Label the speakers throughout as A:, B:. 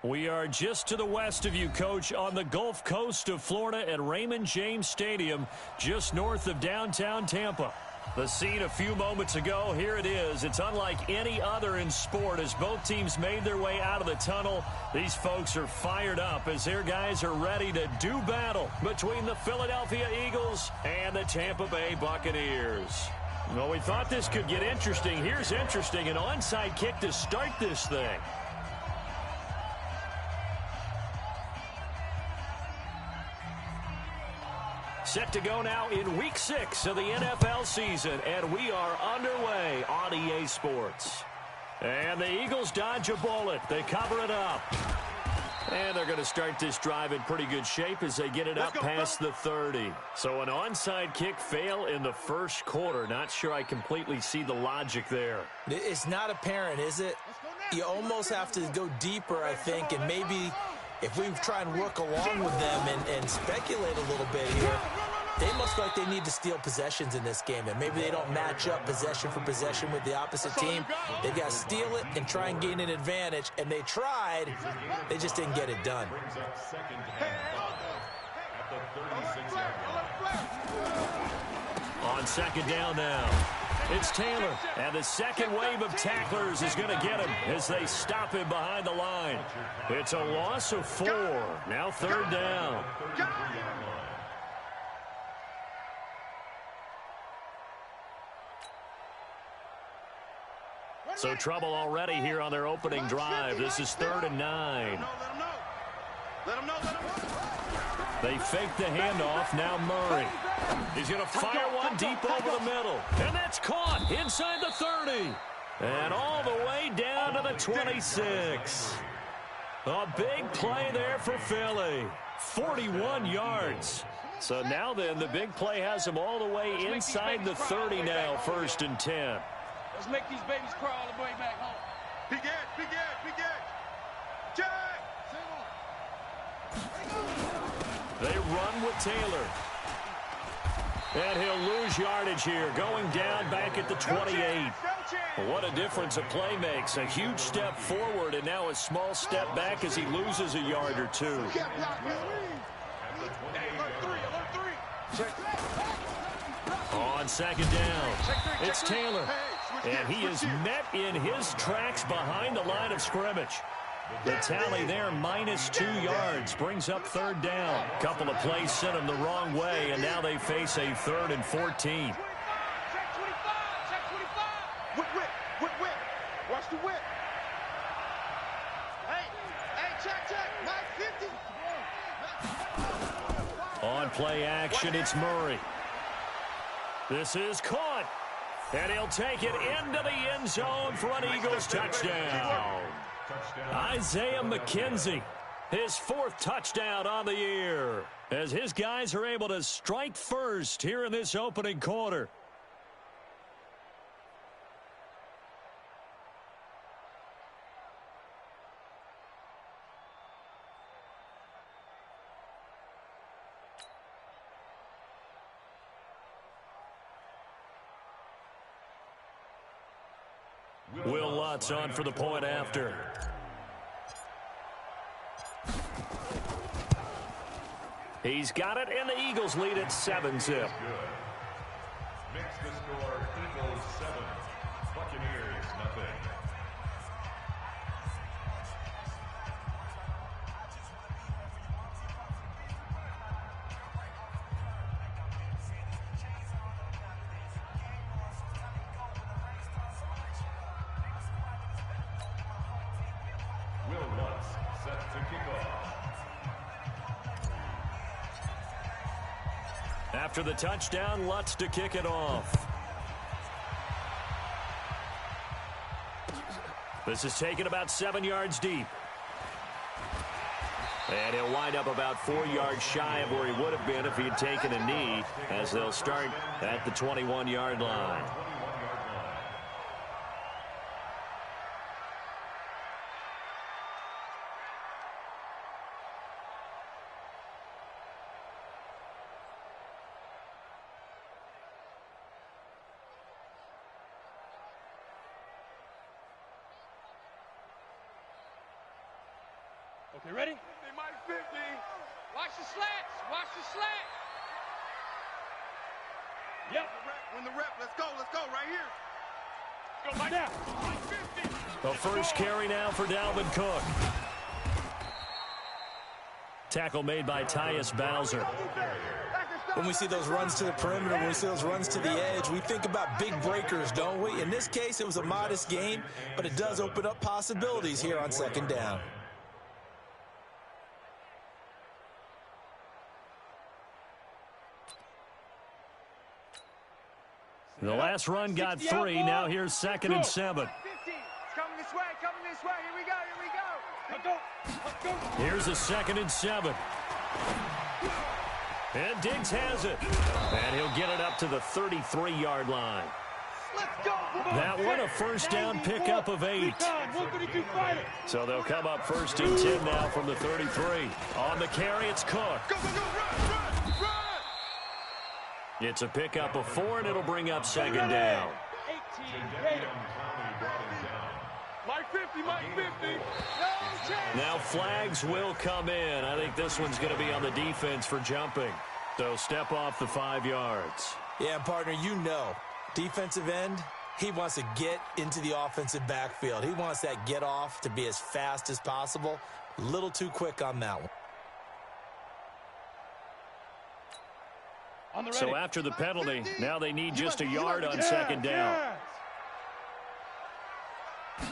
A: We are just to the west of you, Coach, on the Gulf Coast of Florida at Raymond James Stadium, just north of downtown Tampa. The scene a few moments ago, here it is. It's unlike any other in sport as both teams made their way out of the tunnel. These folks are fired up as their guys are ready to do battle between the Philadelphia Eagles and the Tampa Bay Buccaneers. Well, we thought this could get interesting. Here's interesting, an onside kick to start this thing. Set to go now in Week 6 of the NFL season, and we are underway on EA Sports. And the Eagles dodge a bullet. They cover it up. And they're going to start this drive in pretty good shape as they get it up past the 30. So an onside kick fail in the first quarter. Not sure I completely see the logic there.
B: It's not apparent, is it? You almost have to go deeper, I think, and maybe if we try and work along with them and speculate a little bit here, they must feel like they need to steal possessions in this game, and maybe they don't match up possession for possession with the opposite team. They've got to steal it and try and gain an advantage, and they tried. They just didn't get it done.
A: On second down now, it's Taylor, and the second wave of tacklers is going to get him as they stop him behind the line. It's a loss of 4. Now third down. So trouble already here on their opening drive. This is 3rd and 9. They fake the handoff. Now Murray. He's going to fire one deep over the middle. And that's caught inside the 30. And all the way down to the 26. A big play there for Philly. 41 yards. So now then, the big play has them all the way inside the 30 now, 1st and 10.
C: Let's make these babies crawl all the way back home.
D: Big edge. Jack!
A: They run with Taylor. And he'll lose yardage here, going down back at the 28. What a difference a play makes. A huge step forward and now a small step back as he loses a yard or two. On second down, it's Taylor. And he is met in his tracks behind the line of scrimmage. The tally there, -2 yards, brings up 3rd down. Couple of plays sent him the wrong way, and now they face a 3rd and 14.
D: Check 25. Whip. Watch the whip. Hey, check. 950.
A: On play action, it's Murray. This is caught. And he'll take it into the end zone for an Eagles touchdown. Isaiah McKenzie, his 4th touchdown on the year, as his guys are able to strike first here in this opening quarter. Will Lutz on for the point after. He's got it, and the Eagles lead at 7-zip.
E: Makes the score Eagles 7, Buccaneers nothing. Will Lutz set to kick off.
A: After the touchdown, Lutz to kick it off. This is taken about 7 yards deep. And he'll wind up about 4 yards shy of where he would have been if he had taken a knee, as they'll start at the 21-yard line.
C: Okay, ready?
D: They might 50.
C: Watch the slats. Watch the slat. Yep.
D: Win the rep. Let's go right here.
C: Go back down.
A: The first carry now for Dalvin Cook. Tackle made by Tyus Bowser.
B: When we see those runs to the perimeter, when we see those runs to the edge, we think about big breakers, don't we? In this case, it was a modest gain, but it does open up possibilities here on second down.
A: The last run got 3. Now here's 2nd and 7.
D: 50. It's coming this way. Here we go.
C: Let's go.
A: Here's a 2nd and 7. And Diggs has it. And he'll get it up to the 33-yard line.
C: Let's go.
A: That one a first down pickup of 8. So they'll come up 1st and 10 now from the 33. On the carry, it's Cook.
D: Go, run.
A: It's a pickup of 4, and it'll bring up 2nd down.
C: 18.
D: Mike 50. No chance.
A: Now flags will come in. I think this one's going to be on the defense for jumping. So step off the 5 yards.
B: Yeah, partner, you know, defensive end, he wants to get into the offensive backfield. He wants that get off to be as fast as possible. A little too quick on that one.
A: So after the penalty, now they need just a yard on 2nd down.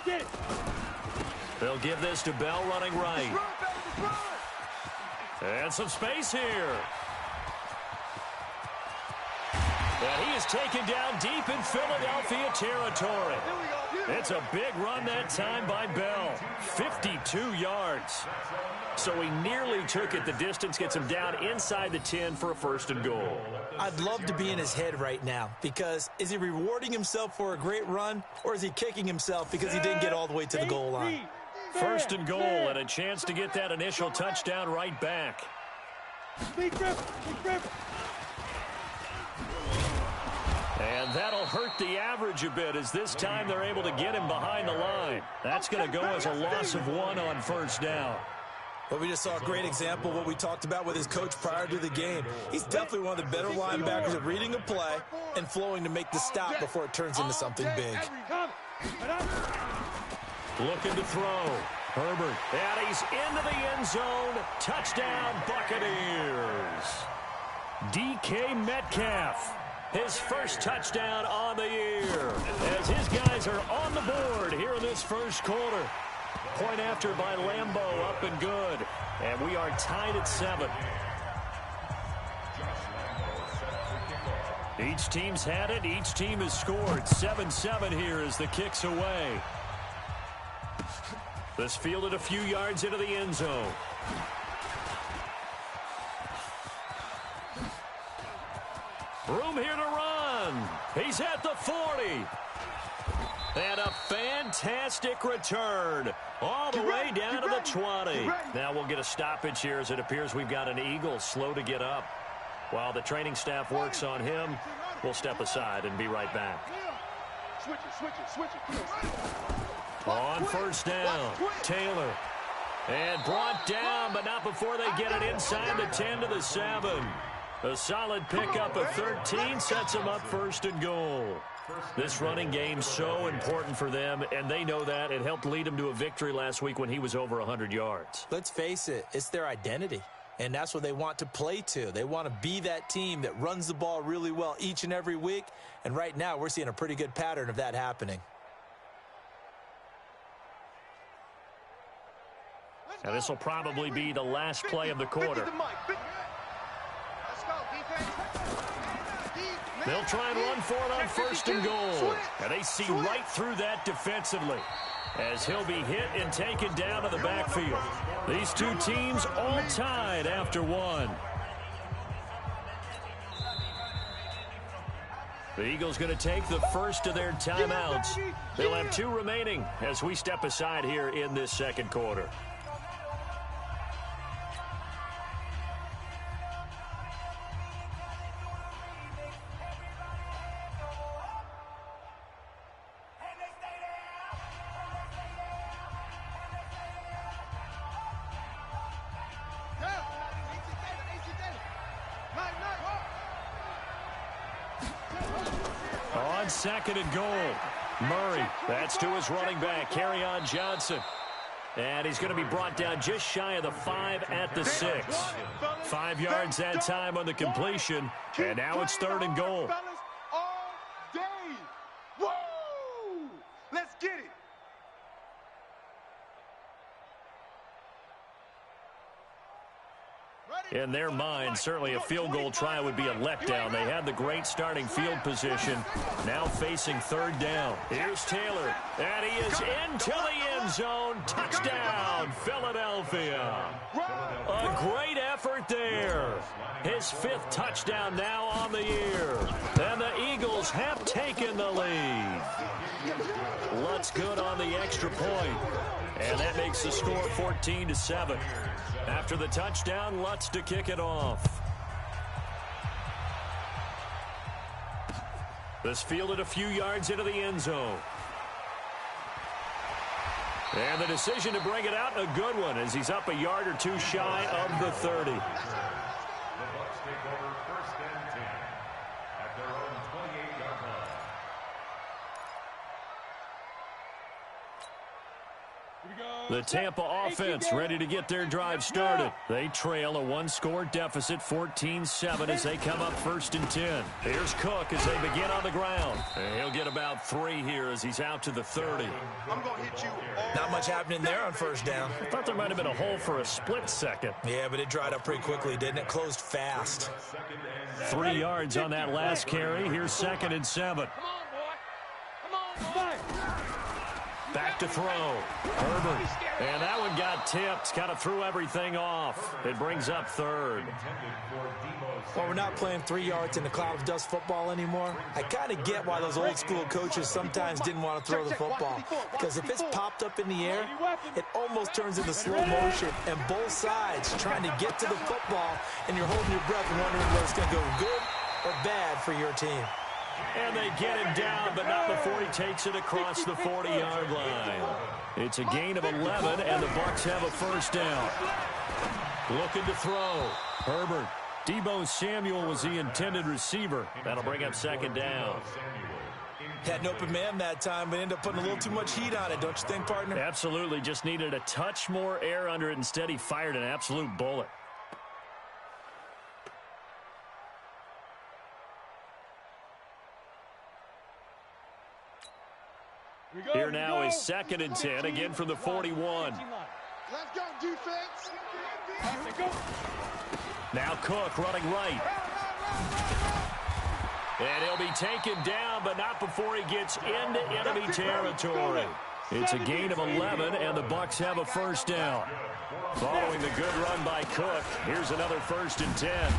C: Get it.
A: They'll give this to Bell running right. And some space here. And he is taken down deep in Philadelphia territory. It's a big run that time by Bell. 52 yards. So he nearly took it the distance, gets him down inside the 10 for a 1st and goal.
B: I'd love to be in his head right now, because is he rewarding himself for a great run, or is he kicking himself because he didn't get all the way to the goal line?
A: 1st and goal, and a chance to get that initial touchdown right back. And that'll hurt the average a bit, as this time they're able to get him behind the line. That's going to go as a loss of 1 on 1st down.
B: But we just saw a great example of what we talked about with his coach prior to the game. He's definitely one of the better linebackers at reading a play and flowing to make the stop before it turns into something big.
A: Looking to throw. Herbert. And he's into the end zone. Touchdown, Buccaneers. DK Metcalf. His first touchdown on the year, as his guys are on the board here in this first quarter. Point after by Lambeau, up and good. And we are tied at 7. Each team's had it. Each team has scored. 7-7 here as the kick's away. This fielded a few yards into the end zone. Room here to run. He's at the 40. And a fantastic return all the way down to the 20. Now we'll get a stoppage here, as it appears we've got an Eagle slow to get up. While the training staff works on him, we'll step aside and be right back.
D: Switch it.
A: On 1st down, Taylor. And brought down, but not before they get it inside the 10 to the 7. A solid pickup of 13 sets them up 1st and goal. This running game's so important for them, and they know that. It helped lead them to a victory last week when he was over 100 yards.
B: Let's face it, it's their identity, and that's what they want to play to. They want to be that team that runs the ball really well each and every week, and right now we're seeing a pretty good pattern of that happening.
A: And this will probably be the last play of the quarter. They'll try and run for it on 1st and goal. And they see right through that defensively, as he'll be hit and taken down to the backfield. These two teams all tied after 1. The Eagles going to take the first of their timeouts. They'll have 2 remaining as we step aside here in this second quarter. on second and goal. Murray, that's to his running back, Kerryon Johnson. And he's going to be brought down just shy of the 5 at the 6. 5 yards that time on the completion. And now it's third and goal.
D: All day. Woo! Let's get it.
A: In their mind, certainly a field goal try would be a letdown. They had the great starting field position. Now facing third down. Here's Taylor. And he is into the end zone. Touchdown, Philadelphia. A great effort there. His 5th touchdown now on the year. And the Eagles have taken the lead. Lutz good on the extra point. And that makes the score 14-7. After the touchdown, Lutz to kick it off. This fielded a few yards into the end zone. And the decision to bring it out, a good one, as he's up a yard or two shy of the 30.
E: The Bucs take over first and 10 at their own 28-yard line.
A: The Tampa offense ready to get their drive started. They trail a 1-score deficit, 14-7, as they come up first and 10. Here's Cook as they begin on the ground. And he'll get about 3 here as he's out to the 30.
D: I'm going to hit you.
B: Not much happening there on first down.
A: I thought there might have been a hole for a split second.
B: Yeah, but it dried up pretty quickly, didn't it? Closed fast.
A: 3 yards on that last carry. Here's second and 7.
C: Come on, boy.
A: Back to throw. Herbert. And that one got tipped. Kind of threw everything off. It brings up third.
B: Well, we're not playing 3 yards in the cloud of dust football anymore. I kind of get why those old school coaches sometimes didn't want to throw the football. Because if it's popped up in the air, it almost turns into slow motion. And both sides trying to get to the football, and you're holding your breath and wondering whether it's going to go good or bad for your team.
A: And they get him down, but not before he takes it across the 40-yard line. It's a gain of 11, and the Bucs have a first down. Looking to throw. Herbert. Deebo Samuel was the intended receiver. That'll bring up second down.
B: Had an open man that time, but ended up putting a little too much heat on it, don't you think, partner?
A: Absolutely. Just needed a touch more air under it. Instead, he fired an absolute bullet. Here now is second and 10, again from the 41.
D: Let's go, defense.
A: Now Cook running right. And he'll be taken down, but not before he gets into enemy territory. It's a gain of 11, and the Bucs have a first down. Following the good run by Cook, here's another first and 10.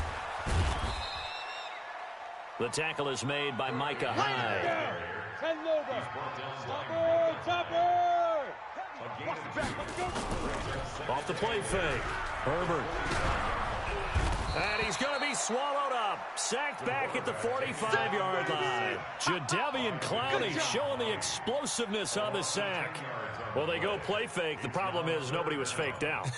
A: The tackle is made by Micah Hyde. Off the play fake. Herbert. And he's going to be swallowed up. Sacked back at the 45-yard line. Jadeveon Clowney showing the explosiveness on the sack. Well, they go play fake. The problem is nobody was faked out.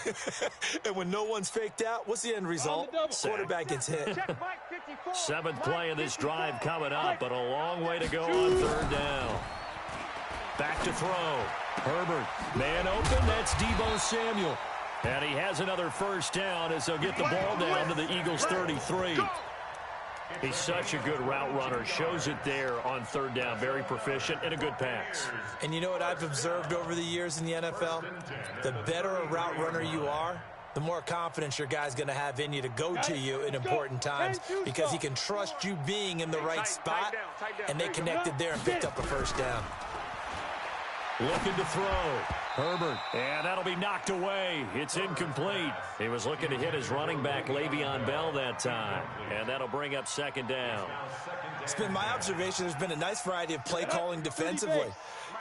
B: And when no one's faked out, what's the end result? Quarterback gets hit.
A: 7th play of this drive coming up, but a long way to go on third down. Back to throw. Herbert. Man open. That's Deebo Samuel. And he has another first down as they'll get the ball down to the Eagles' 33. He's such a good route runner. Shows it there on third down. Very proficient and a good pass.
B: And you know what I've observed over the years in the NFL? The better a route runner you are, the more confidence your guy's going to have in you to go to you in important times because he can trust you being in the right spot, and they connected there and picked up a first down.
A: Looking to throw. Herbert. And that'll be knocked away. It's incomplete. He was looking to hit his running back, Le'Veon Bell, that time. And that'll bring up second down.
B: It's been my observation there's been a nice variety of play calling defensively.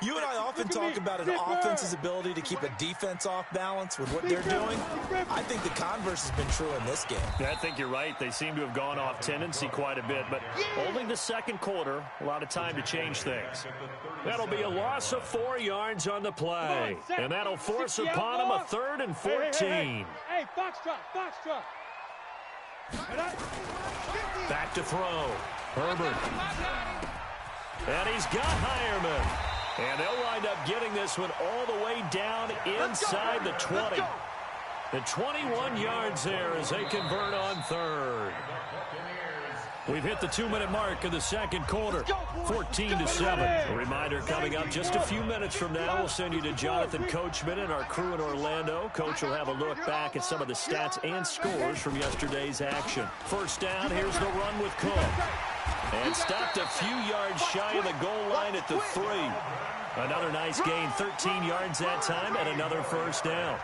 B: You and I often talk about an offense's ability to keep a defense off balance with what they're doing. I think the converse has been true in this game.
A: I think you're right. They seem to have gone off tendency quite a bit, but only the second quarter, a lot of time to change things. That'll be a loss of 4 yards on the play, and that'll force upon them a 3rd and 14.
C: Hey, foxtrot.
A: Back to throw. Herbert. And he's got Hireman. And they'll wind up getting this one all the way down inside the 20. The 21 yards there as they convert on third. We've hit the 2-minute mark of the second quarter, 14-7. A reminder coming up just a few minutes from now. We'll send you to Jonathan Coachman and our crew in Orlando. Coach will have a look back at some of the stats and scores from yesterday's action. First down, here's the run with Cook. And stopped a few yards shy of the goal line at the 3. Another nice gain, 13 yards that time, and another first down.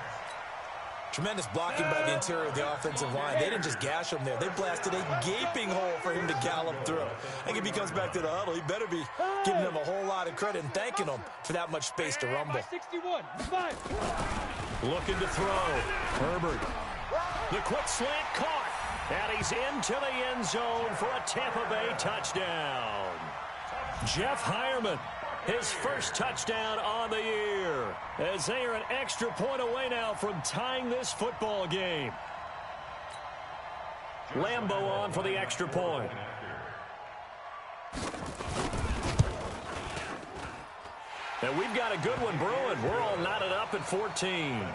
B: Tremendous blocking by the interior of the offensive line. They didn't just gash him there. They blasted a gaping hole for him to gallop through. I think if he comes back to the huddle, he better be giving them a whole lot of credit and thanking them for that much space to rumble.
C: 61.
A: Looking to throw. Herbert. The quick slant caught. And he's into the end zone for a Tampa Bay touchdown. Jeff Hireman, his first touchdown on the year, as they are an extra point away now from tying this football game. Lambeau on for the extra point. And we've got a good one brewing. We're all knotted up at 14.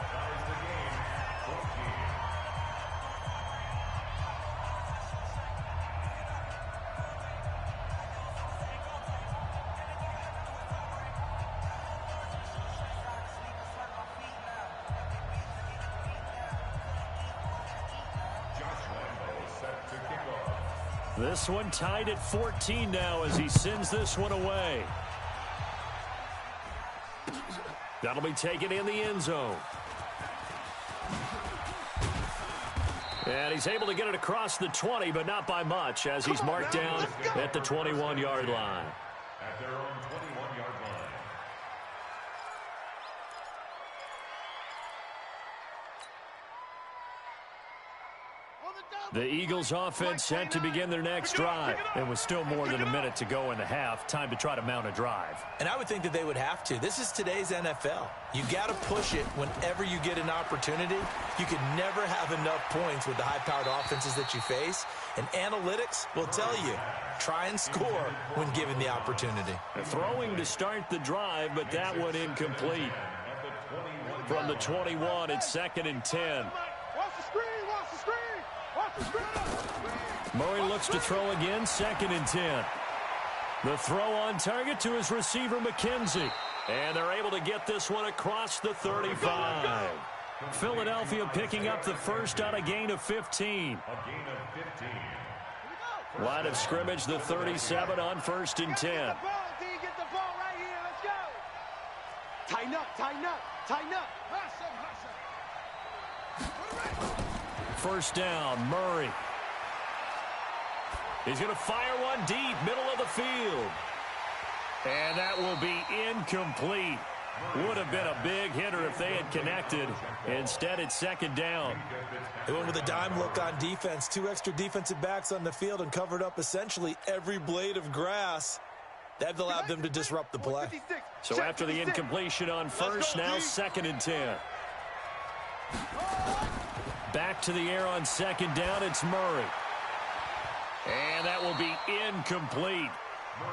A: This one tied at 14 now as he sends this one away. That'll be taken in the end zone. And he's able to get it across the 20, but not by much, as he's marked down at the 21-yard line.
E: At their own 21-yard line.
A: The Eagles offense set to begin their next drive. And with still more than a minute to go in the half, time to try to mount a drive.
B: And I would think that they would have to. This is today's NFL. You got to push it whenever you get an opportunity. You can never have enough points with the high-powered offenses that you face. And analytics will tell you, try and score when given the opportunity.
A: Throwing to start the drive, but that one incomplete. From the 21, it's 2nd and 10.
C: Watch the screen, watch the screen. Watch the screen.
A: Murray looks to throw again, 2nd and 10. The throw on target to his receiver, McKenzie. And they're able to get this one across the 35. Philadelphia picking up the first on a gain of 15. Line of scrimmage, the 37 on 1st and 10.
D: Get the ball right here. Let's go. Tighten up, tighten up, tighten up.
A: First down, Murray. He's going to fire one deep, middle of the field. And that will be incomplete. Would have been a big hitter if they had connected. Instead, it's 2nd down.
B: They went with a dime look on defense. 2 extra defensive backs on the field and covered up essentially every blade of grass. That allowed them to disrupt the play.
A: So after the incompletion on first, now 2nd and 10. Back to the air on 2nd down, it's Murray. And that will be incomplete.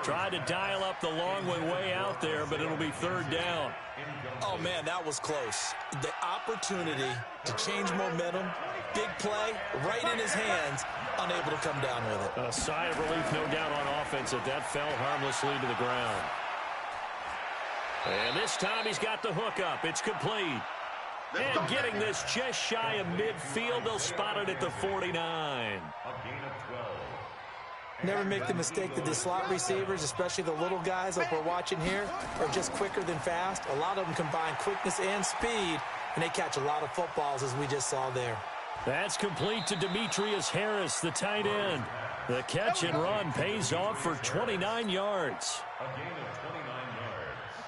A: Tried to dial up the long one way out there, but it'll be 3rd down.
B: Oh, man, that was close. The opportunity to change momentum, big play, right in his hands, unable to come down with it.
A: A sigh of relief, no doubt, on offense that that fell harmlessly to the ground. And this time he's got the hook up. It's complete. And getting this just shy of midfield, they'll spot it at the 49.
E: A gain of 12.
B: Never make the mistake that the slot receivers, especially the little guys like we're watching here, are just quicker than fast. A lot of them combine quickness and speed, and they catch a lot of footballs, as we just saw there.
A: That's complete to Demetrius Harris, the tight end. The catch and run pays off for 29 yards.
E: A gain of 29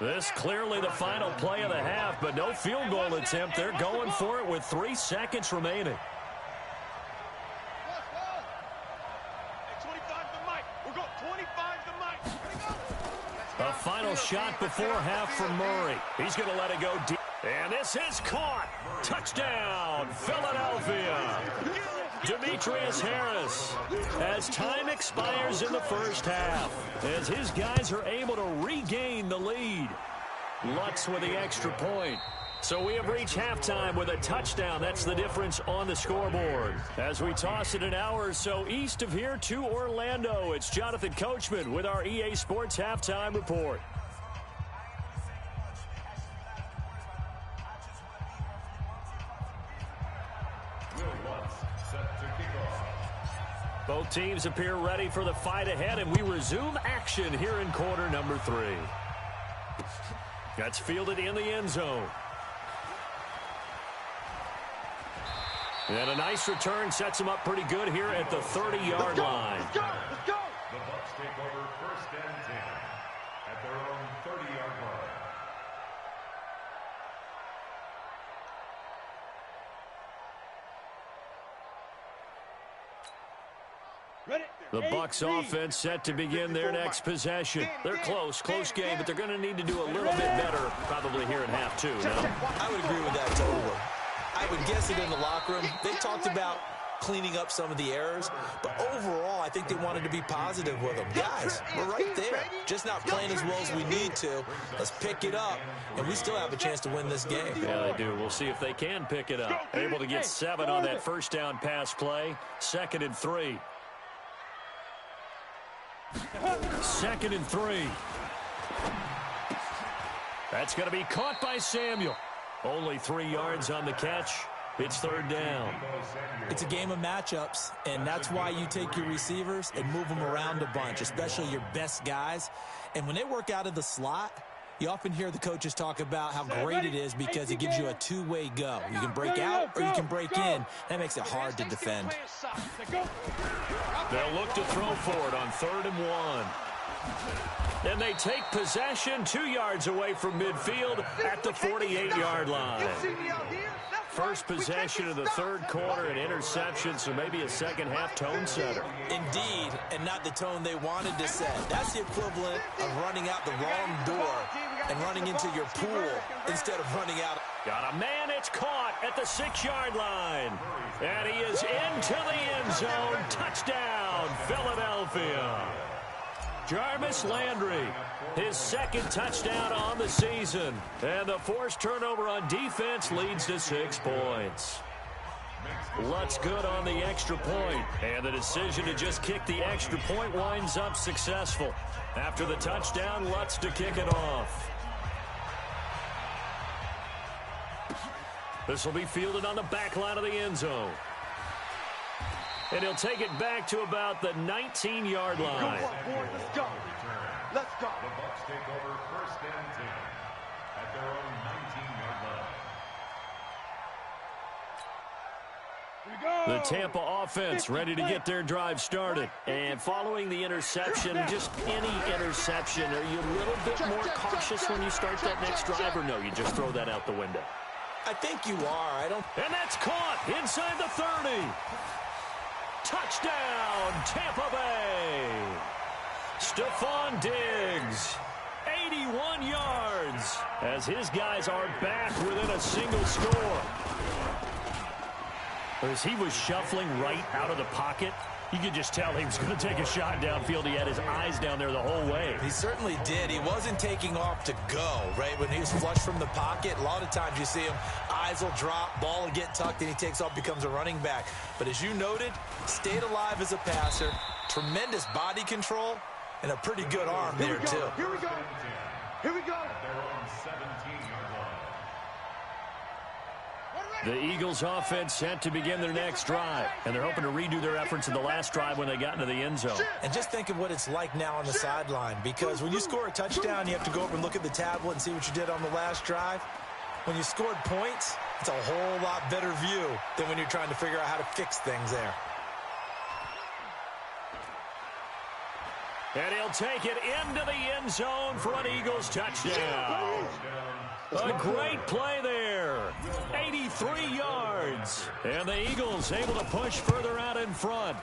E: yards.
A: This clearly the final play of the half, but no field goal attempt. They're going for it with 3 seconds remaining. A final shot before half from Murray. He's going to let it go deep. And this is caught. Touchdown, Philadelphia. Demetrius Harris, as time expires in the first half, as his guys are able to regain the lead. Lutz with the extra point. So we have reached halftime with a touchdown. That's the difference on the scoreboard. As we toss it an hour or so east of here to Orlando, it's Jonathan Coachman with our EA Sports Halftime Report. Both teams appear ready for the fight ahead, and we resume action here in quarter number 3. That's fielded in the end zone. And a nice return sets him up pretty good here at the 30-yard line.
C: Let's go! Let's go!
E: The Bucs take over 1st and 10 at their own 30-yard line.
C: Ready?
A: The Bucs offense set to begin their next possession. They're close game, but they're going to need to do a little bit better probably here in half 2. No?
B: I would agree with that totally. I would guess it in the locker room. They talked about cleaning up some of the errors, but overall, I think they wanted to be positive with them. Guys, we're right there. Just not playing as well as we need to. Let's pick it up, and we still have a chance to win this game.
A: Yeah, they do. We'll see if they can pick it up. Able to get 7 on that first down pass play. 2nd and 3. 2nd and 3. That's going to be caught by Samuel. Only 3 yards on the catch. It's 3rd down.
B: It's a game of matchups, and that's why you take your receivers and move them around a bunch, especially your best guys. And when they work out of the slot, you often hear the coaches talk about how great it is because it gives you a two-way go. You can break out or you can break in. That makes it hard to defend.
A: They'll look to throw for it on 3rd and 1. And they take possession 2 yards away from midfield at the 48-yard line. First possession of the 3rd quarter, an interception, so maybe a second-half tone setter.
B: Indeed, and not the tone they wanted to set. That's the equivalent of running out the wrong door and running into your pool instead of running out.
A: Got a man, it's caught at the 6-yard line. And he is into the end zone. Touchdown, Philadelphia. Jarvis Landry, his 2nd touchdown on the season. And the forced turnover on defense leads to 6 points. Lutz good on the extra point. And the decision to just kick the extra point winds up successful. After the touchdown, Lutz to kick it off. This will be fielded on the back line of the end zone. And he'll take it back to about the 19-yard line.
C: Let's go. Let's go.
E: The Bucs take over 1st and 10 at their own 19-yard line.
A: The Tampa offense ready to get their drive started. And following the interception, just any interception, are you a little bit more cautious when you start that next drive, or no, you just throw that out the window?
B: I think you are.
A: And that's caught inside the 30. Touchdown, Tampa Bay. Stephon Diggs, 81 yards, as his guys are back within a single score. As he was shuffling right out of the pocket, you could just tell he was going to take a shot downfield. He had his eyes down there the whole way.
B: He certainly did. He wasn't taking off to go, right? When he was flush from the pocket, a lot of times you see him, eyes will drop, ball will get tucked, and he takes off, becomes a running back. But as you noted, stayed alive as a passer, tremendous body control, and a pretty good arm there, too.
C: Here we go. Here we go.
E: Their own 17-yard line.
A: The Eagles offense set to begin their next drive, and they're hoping to redo their efforts in the last drive when they got into the end zone.
B: And just think of what it's like now on the sideline, because when you score a touchdown, you have to go over and look at the tablet and see what you did on the last drive. When you scored points, it's a whole lot better view than when you're trying to figure out how to fix things there.
A: And he'll take it into the end zone for an Eagles touchdown. A great play there. 83 yards. And the Eagles able to push further out in front.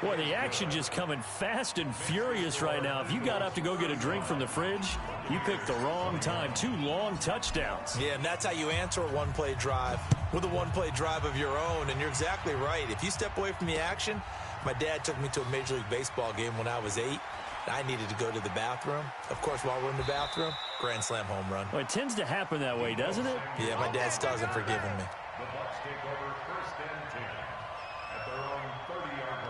A: Boy, the action just coming fast and furious right now. If you got up to go get a drink from the fridge, you picked the wrong time. 2 long touchdowns.
B: Yeah, and that's how you answer a one-play drive with a one-play drive of your own. And you're exactly right. If you step away from the action, my dad took me to a Major League Baseball game when I was 8. I needed to go to the bathroom. Of course, while we're in the bathroom, grand slam home run.
A: Well, it tends to happen that way, doesn't it?
B: Yeah, my dad still hasn't forgiven me.
E: The Bucs take over 1st and 10 at their own 30-yard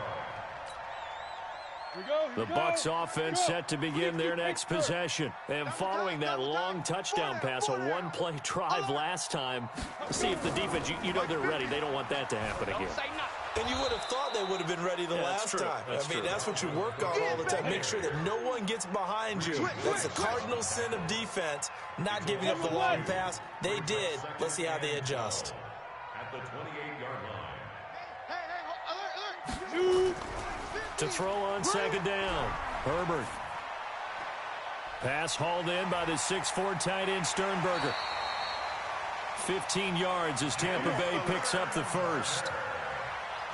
E: line.
A: The Bucs offense set to begin their next possession. And following that long touchdown pass, a one-play drive last time, see if the defense, you know they're ready. They don't want that to happen again.
B: And you would have thought they would have been ready the last time. That's what you work on all the time. Make sure that no one gets behind you. That's the cardinal sin of defense, not giving up the long pass. They did. Let's see how they adjust.
E: At the 28-yard line.
A: To throw on 2nd down, Herbert. Pass hauled in by the 6'4" tight end Sternberger. 15 yards as Tampa Bay picks up the first.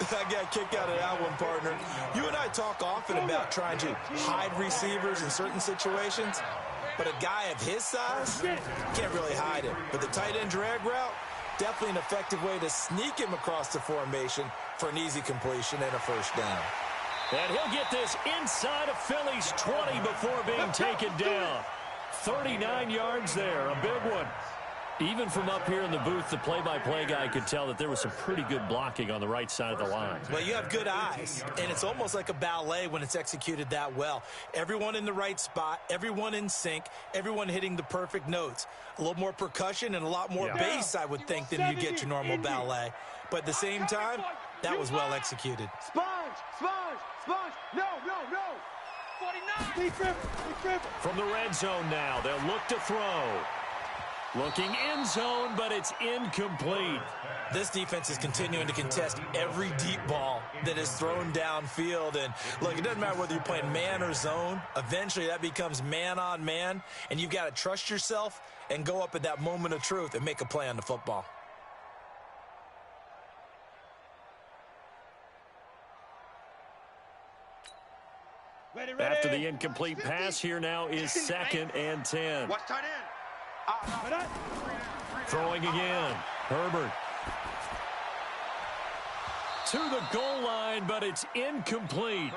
B: I got a kick out of that one, partner. You and I talk often about trying to hide receivers in certain situations, but a guy of his size can't really hide him. But the tight end drag route, definitely an effective way to sneak him across the formation for an easy completion and a first down.
A: And he'll get this inside of Philly's 20 before being taken down. 39 yards there, a big one. Even from up here in the booth, the play-by-play guy could tell that there was some pretty good blocking on the right side of the line.
B: Well, you have good eyes, and it's almost like a ballet when it's executed that well. Everyone in the right spot, everyone in sync, everyone hitting the perfect notes. A little more percussion and a lot more bass, I would think, than you get your normal ballet. But at the same time, that was well executed.
D: Sponge, sponge, sponge. No, no, no. 49.
A: From the red zone now, they'll look to throw. Looking end zone, but it's incomplete.
B: This defense is continuing to contest every deep ball that is thrown downfield. And, look, it doesn't matter whether you're playing man or zone. Eventually, that becomes man on man. And you've got to trust yourself and go up at that moment of truth and make a play on the football.
A: After the incomplete pass, here now is 2nd and 10.
C: Watch tight end.
A: Throwing again. Herbert. To the goal line, but it's incomplete.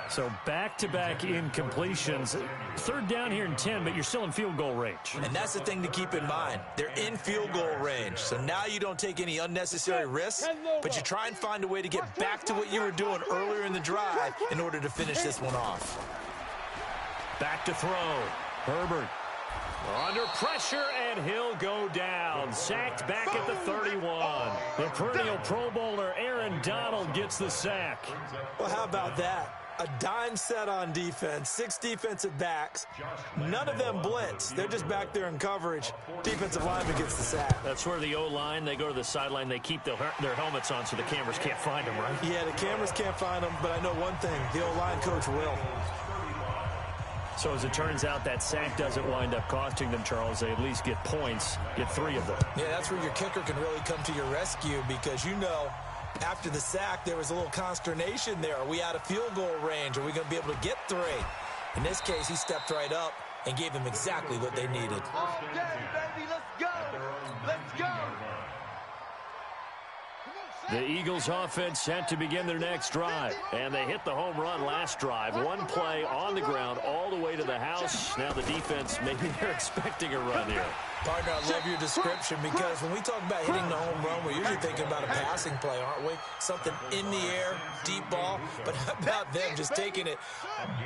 A: So back-to-back incompletions. 3rd down here and 10, but you're still in field goal range.
B: And that's the thing to keep in mind. They're in field goal range. So now you don't take any unnecessary risks, but you try and find a way to get back to what you were doing earlier in the drive in order to finish this one off.
A: Back to throw. Herbert. Under pressure, and he'll go down. Sacked back at the 31. The perennial Pro Bowler Aaron Donald gets the sack.
B: Well, how about that? A dime set on defense, 6 defensive backs. None of them blitz. They're just back there in coverage. Defensive lineman gets the sack.
A: That's where the O-line, they go to the sideline, they keep their helmets on so the cameras can't find them, right?
B: Yeah, the cameras can't find them, but I know one thing. The O-line coach will.
A: So as it turns out, that sack doesn't wind up costing them, Charles. They at least get points, get 3 of them.
B: Yeah, that's where your kicker can really come to your rescue because you know after the sack there was a little consternation there. Are we out of field goal range? Are we going to be able to get 3? In this case, he stepped right up and gave them exactly what they needed.
D: All day, baby. Let's go. Let's go.
A: The Eagles offense set to begin their next drive. And they hit the home run last drive. One play on the ground all the way to the house. Now the defense, maybe they're expecting a run here.
B: Partner, I love your description because when we talk about hitting the home run, we're usually thinking about a passing play, aren't we? Something in the air, deep ball. But how about them just taking it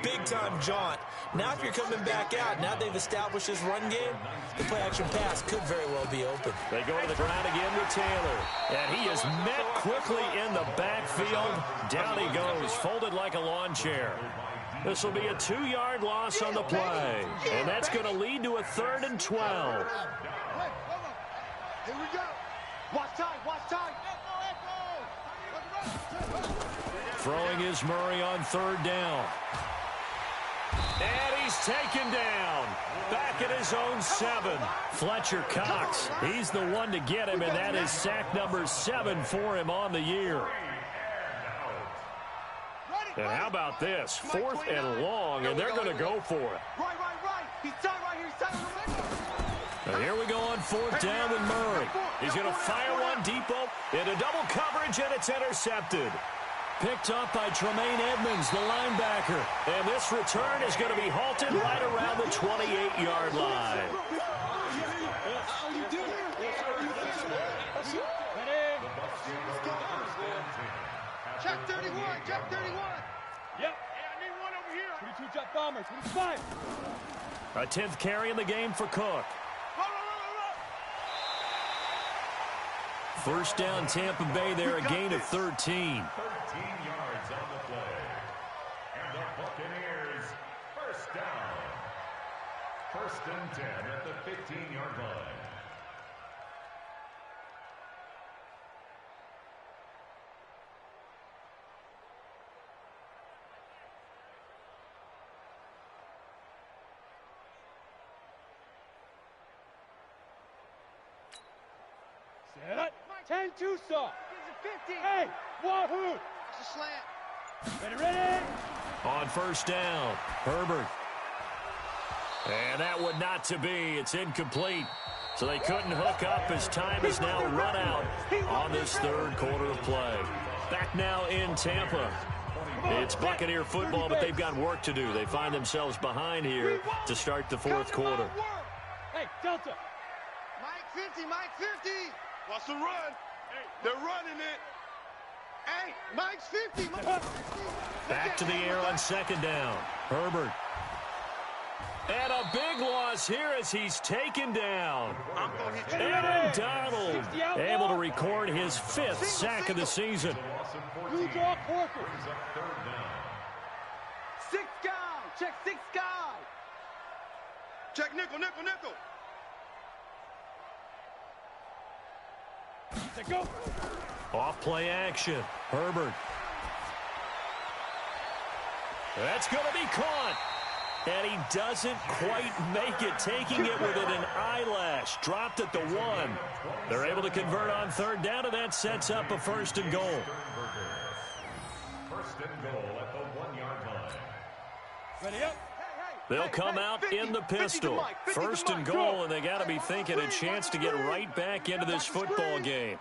B: big-time jaunt? Now if you're coming back out, now they've established this run game, the play-action pass could very well be open.
A: They go to the ground again with Taylor. And he is met quickly in the backfield. Down he goes, folded like a lawn chair. This will be a 2-yard loss on the play. And that's going to lead to a 3rd and 12.
D: Here we go. Watch time, watch time.
A: Throwing is Murray on 3rd down. And he's taken down. Back at his own 7. Fletcher Cox, he's the one to get him, and that is sack number 7 for him on the year. And how about this? 4th and long, and they're going to go for it.
D: Right. He's tight right here. He's tight on the right.
A: Now here we go on 4th down with Murray. He's going to fire one deep into double coverage, and it's intercepted. Picked up by Tremaine Edmonds, the linebacker. And this return is going to be halted right around the 28-yard line.
C: Check 31. Check 31.
D: Yep. Hey, I need one over here. 22 jet bomber. 25.
A: A 10th carry in the game for Cook. First down, Tampa Bay there, a gain of 13.
E: 13 yards on the play. And the Buccaneers, first down. 1st and 10 at the 15-yard line.
D: Set. 10-2 saw.
C: 50.
D: Hey, wahoo.
C: It's a slant.
D: Ready.
A: On first down, Herbert. And that would not to be. It's incomplete. So they couldn't hook up as time is now run out on this 3rd quarter of play. Back now in Tampa. It's Buccaneer football, but they've got work to do. They find themselves behind here to start the 4th quarter.
D: Hey, Delta.
C: Mike 50. Mike 50.
D: What's the run? They're running it.
C: Hey, Mike's 50. Mike's 50.
A: Back to the air on 2nd down. Herbert. And a big loss here as he's taken down. Aaron Donald able to record his 5th sack of the season.
D: You draw Corker.
C: 6 guy. Check 6 guy.
D: Check nickel. Let's go.
A: Off play action. Herbert. That's going to be caught. And he doesn't quite make it, taking it within an eyelash. Dropped at the 1. They're able to convert on 3rd down, and that sets up a 1st and goal.
E: 1st and goal at the 1-yard line.
D: Ready up.
A: They'll come out in the pistol. 1st and goal, and they got to be thinking a chance to get right back into this football game.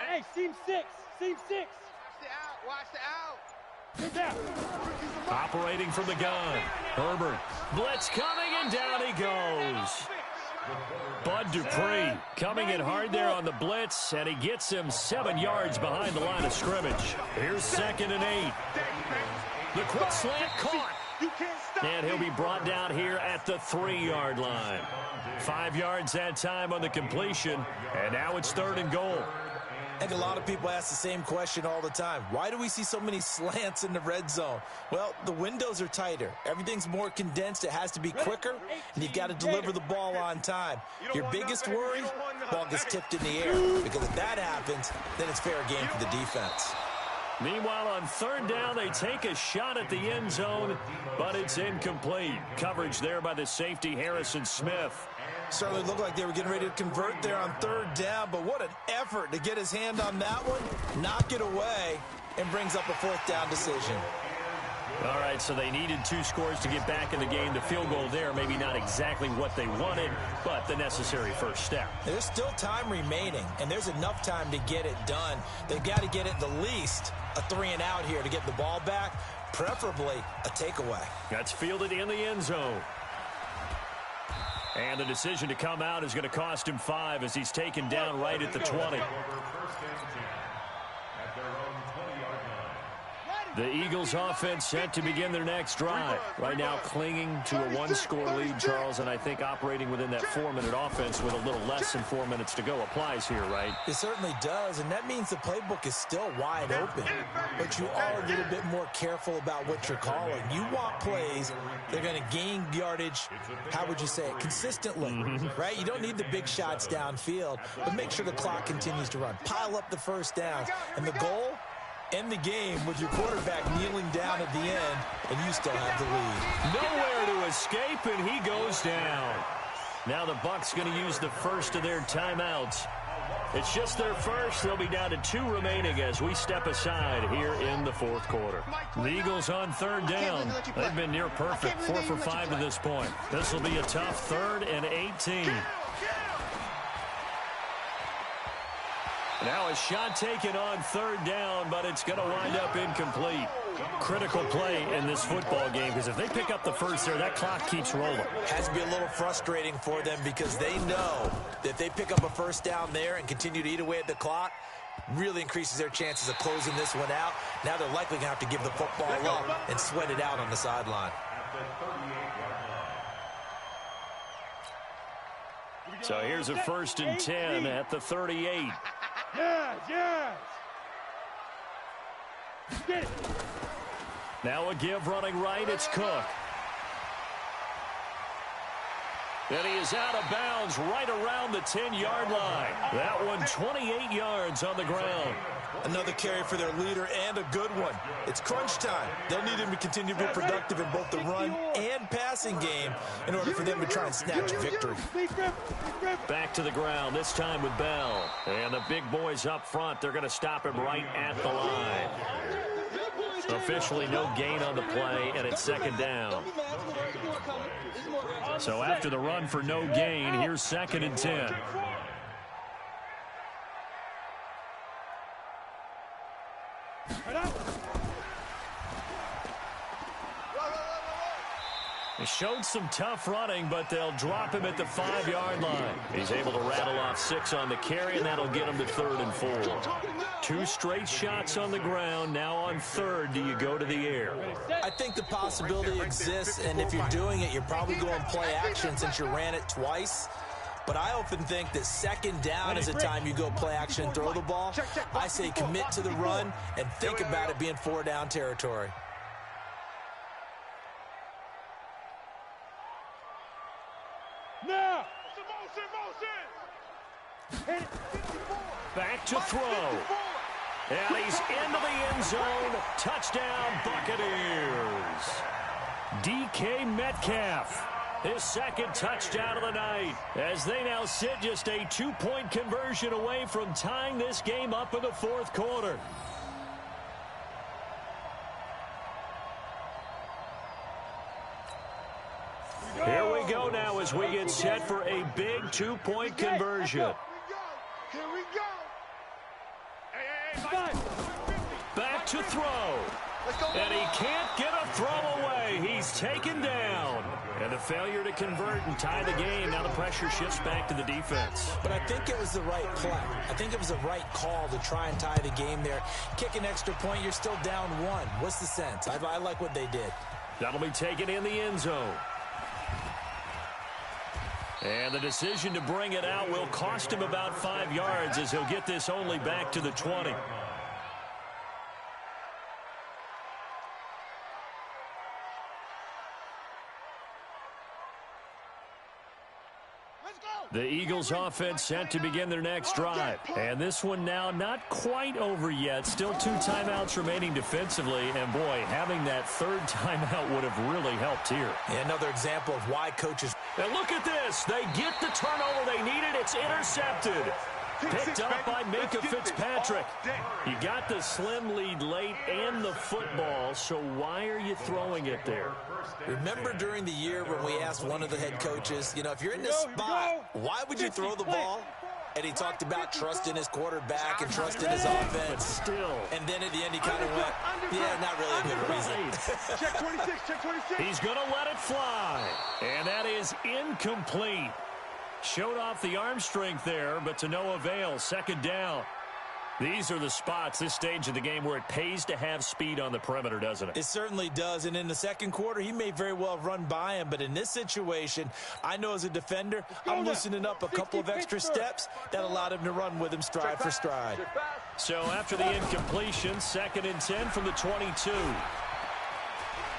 D: Hey, seam 6. Seam 6.
C: Watch the out.
D: Get down.
A: Operating from the gun. Herbert. Blitz coming, and down he goes. Bud Dupree coming in hard there on the blitz, and he gets him 7 yards behind the line of scrimmage. Here's 2nd and 8. The quick slant caught. And he'll be brought down here at the 3-yard line. 5 yards that time on the completion, and now it's 3rd and goal.
B: I think a lot of people ask the same question all the time. Why do we see so many slants in the red zone? Well, the windows are tighter. Everything's more condensed. It has to be quicker, and you've got to deliver the ball on time. Your biggest worry, ball gets tipped in the air, because if that happens, then it's fair game for the defense.
A: Meanwhile, on 3rd down, they take a shot at the end zone, but it's incomplete. Coverage there by the safety, Harrison Smith.
B: Certainly looked like they were getting ready to convert there on 3rd down, but what an effort to get his hand on that one, knock it away, and brings up a 4th down decision.
A: All right, so they needed 2 scores to get back in the game. The field goal there, maybe not exactly what they wanted, but the necessary first step.
B: There's still time remaining, and there's enough time to get it done. They've got to get at the least a 3-and-out here to get the ball back, preferably a takeaway.
A: That's fielded in the end zone. And the decision to come out is going to cost him 5 as he's taken down right at the 20. The Eagles offense set to begin their next drive. Right now clinging to a 1-score lead, Charles, and I think operating within that 4-minute offense with a little less than 4 minutes to go applies here, right?
B: It certainly does, and that means the playbook is still wide open. But you are a little bit more careful about what you're calling. You want plays, they're going to gain yardage, how would you say it, consistently, right? You don't need the big shots downfield, but make sure the clock continues to run. Pile up the first downs, and the goal, end the game with your quarterback kneeling down at the end, and you still have the lead.
A: Nowhere to escape, and he goes down. Now the Bucs going to use the first of their timeouts. It's just their first. They'll be down to 2 remaining as we step aside here in the fourth quarter. The Eagles on third down. They've been near perfect, 4 for 5 to this point. This will be a tough 3rd and 18. Now a shot taken on 3rd down, but it's going to wind up incomplete. Critical play in this football game, because if they pick up the first there, that clock keeps rolling.
B: Has to be a little frustrating for them because they know that if they pick up a first down there and continue to eat away at the clock, really increases their chances of closing this one out. Now they're likely going to have to give the football up and sweat it out on the sideline.
A: So here's a 1st and 10 at the 38.
C: Yes. Get it.
A: Now a give running right. It's Cook. And he is out of bounds right around the 10-yard line. That one 28 yards on the ground.
B: Another carry for their leader and a good one. It's crunch time. They'll need him to continue to be productive in both the run and passing game in order for them to try and snatch victory.
A: Back to the ground, this time with Bell. And the big boys up front, they're going to stop him right at the line. Officially no gain on the play, and it's 2nd down. So after the run for no gain, here's 2nd and 10. He showed some tough running, but they'll drop him at the 5-yard line. He's able to rattle off 6 on the carry, and that'll get him to 3rd and 4. 2 straight shots on the ground. Now on 3rd, do you go to the air?
B: I think the possibility exists, and if you're doing it, you're probably going play action since you ran it twice. But I often think that 2nd down is the time you go play action and throw the ball. I say commit to the run and think about it being 4-down territory.
C: Now.
A: Back to throw. And he's into the end zone. Touchdown, Buccaneers. DK Metcalf, his 2nd touchdown of the night, as they now sit just a 2-point conversion away from tying this game up in the fourth quarter. Here we go now as we get set for a big 2-point conversion.
C: Here we go.
A: Back to throw. And he can't get a throw away. He's taken down. And the failure to convert and tie the game. Now the pressure shifts back to the defense.
B: But I think it was the right play. I think it was the right call to try and tie the game there. Kick an extra point, you're still down 1. What's the sense? I like what they did.
A: That'll be taken in the end zone. And the decision to bring it out will cost him about 5 yards as he'll get this only back to the 20. The Eagles offense set to begin their next drive. And this one now not quite over yet. Still 2 timeouts remaining defensively. And boy, having that 3rd timeout would have really helped here.
B: Yeah, another example of why coaches...
A: And look at this. They get the turnover they needed. It's intercepted. Picked up by Minka Fitzpatrick. You got the slim lead late and the football, so why are you throwing it there?
B: Remember during the year when we asked one of the head coaches, if you're in this spot, why would you throw the ball? And he talked about trust in his quarterback and trust in his offense.
A: But still.
B: And then at the end he kind of went, yeah, not really a good reason.
C: Check 26, check 26.
A: He's going to let it fly. And that is incomplete. Showed off the arm strength there, but to no avail. 2nd down. These are the spots, this stage of the game, where it pays to have speed on the perimeter, doesn't it?
B: It certainly does, and in the 2nd quarter, he may very well run by him, but in this situation, I know as a defender, I'm loosening up a couple of extra steps that allowed him to run with him stride for stride.
A: So after the incompletion, 2nd and 10 from the 22.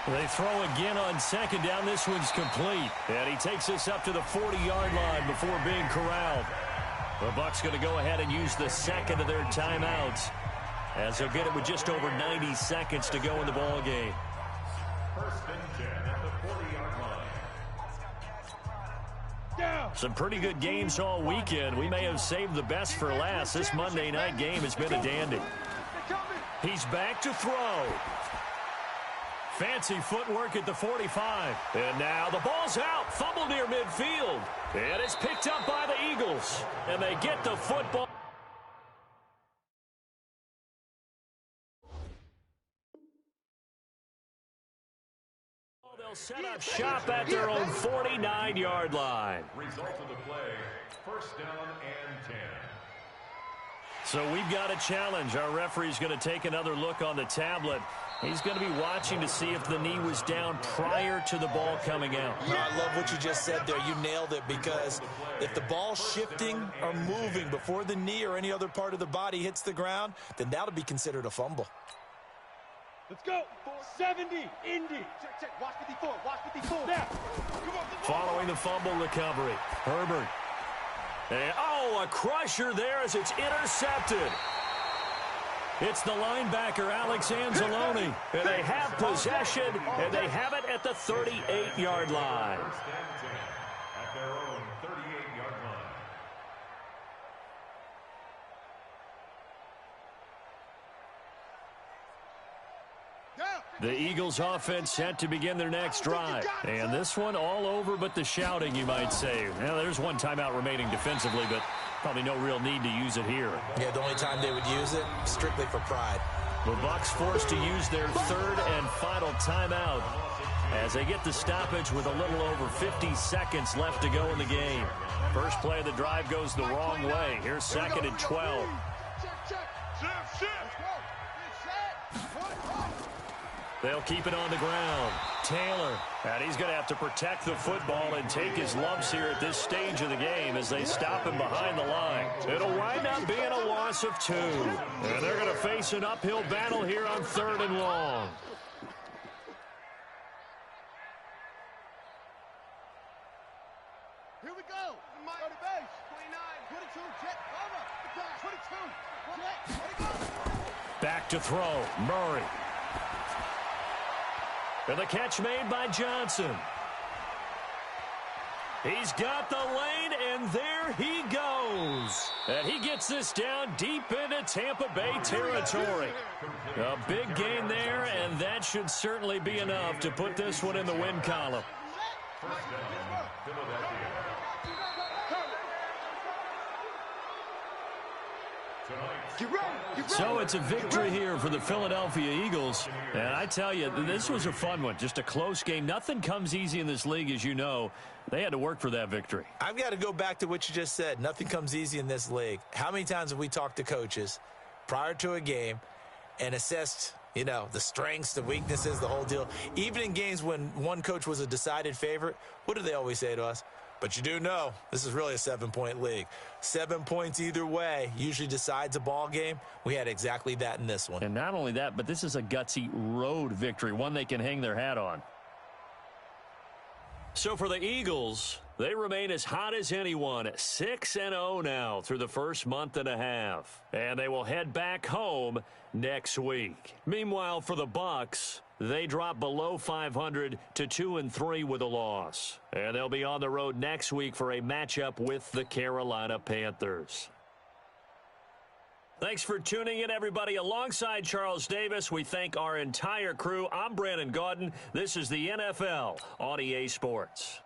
A: They throw again on 2nd down. This one's complete. And he takes this up to the 40-yard line before being corralled. The Bucs going to go ahead and use the 2nd of their timeouts, as they'll get it with just over 90 seconds to go in the ball game.
E: 1st and 10 at the 40-yard line.
C: Down.
A: Some pretty good games all weekend. We may have saved the best for last. This Monday night game has been a dandy. He's back to throw. Fancy footwork at the 45. And now the ball's out. Fumble near midfield. And it's picked up by the Eagles. And they get the football. They'll set up shop at their own 49-yard line.
E: Result of the play, first down and 10.
A: So we've got a challenge. Our referee's going to take another look on the tablet. He's going to be watching to see if the knee was down prior to the ball coming out.
B: I love what you just said there. You nailed it, because if the ball's shifting or moving before the knee or any other part of the body hits the ground, then that'll be considered a fumble.
C: Let's go. 70, Indy.
D: Check, check. Watch 54. Watch 54.
C: Now.
A: Following the fumble recovery, Herbert. And, a crusher there as it's intercepted. It's the linebacker, Alex Anzalone. And they have possession, and they have it at the 38-yard line.
E: First and 10 at their own 38-yard line.
A: The Eagles offense set to begin their next drive. And this one all over but the shouting, you might say. Now, there's one timeout remaining defensively, but probably no real need to use it here.
B: Yeah, the only time they would use it, strictly for pride.
A: The Bucs forced to use their third and final timeout as they get the stoppage with a little over 50 seconds left to go in the game. First play of the drive goes the wrong way. Here's second and 12. They'll keep it on the ground. Taylor, and he's going to have to protect the football and take his lumps here at this stage of the game as they stop him behind the line. It'll wind up being a loss of 2. And they're going to face an uphill battle here on 3rd and long.
C: Here we go. Go to base. 29, 22, jet, over. 22, jet, ready, go.
A: Back to throw. Murray. And the catch made by Johnson. He's got the lane, and there he goes. And he gets this down deep into Tampa Bay territory. A big gain there, and that should certainly be enough to put this one in the win column.
E: First down, Philadelphia.
A: So it's a victory here for the Philadelphia Eagles. And I tell you, this was a fun one. Just a close game. Nothing comes easy in this league, as you know. They had to work for that victory.
B: I've got to go back to what you just said. Nothing comes easy in this league. How many times have we talked to coaches prior to a game and assessed, the strengths, the weaknesses, the whole deal? Even in games when one coach was a decided favorite, what do they always say to us? But you do know this is really a 7-point league. 7 points either way usually decides a ball game. We had exactly that in this one.
A: And not only that, but this is a gutsy road victory, one they can hang their hat on. So for the Eagles, they remain as hot as anyone, 6-0 now through the first month and a half. And they will head back home next week. Meanwhile, for the Bucs, they drop below 500 to 2-3 with a loss. And they'll be on the road next week for a matchup with the Carolina Panthers. Thanks for tuning in, everybody. Alongside Charles Davis, we thank our entire crew. I'm Brandon Gaudin. This is the NFL on EA Sports.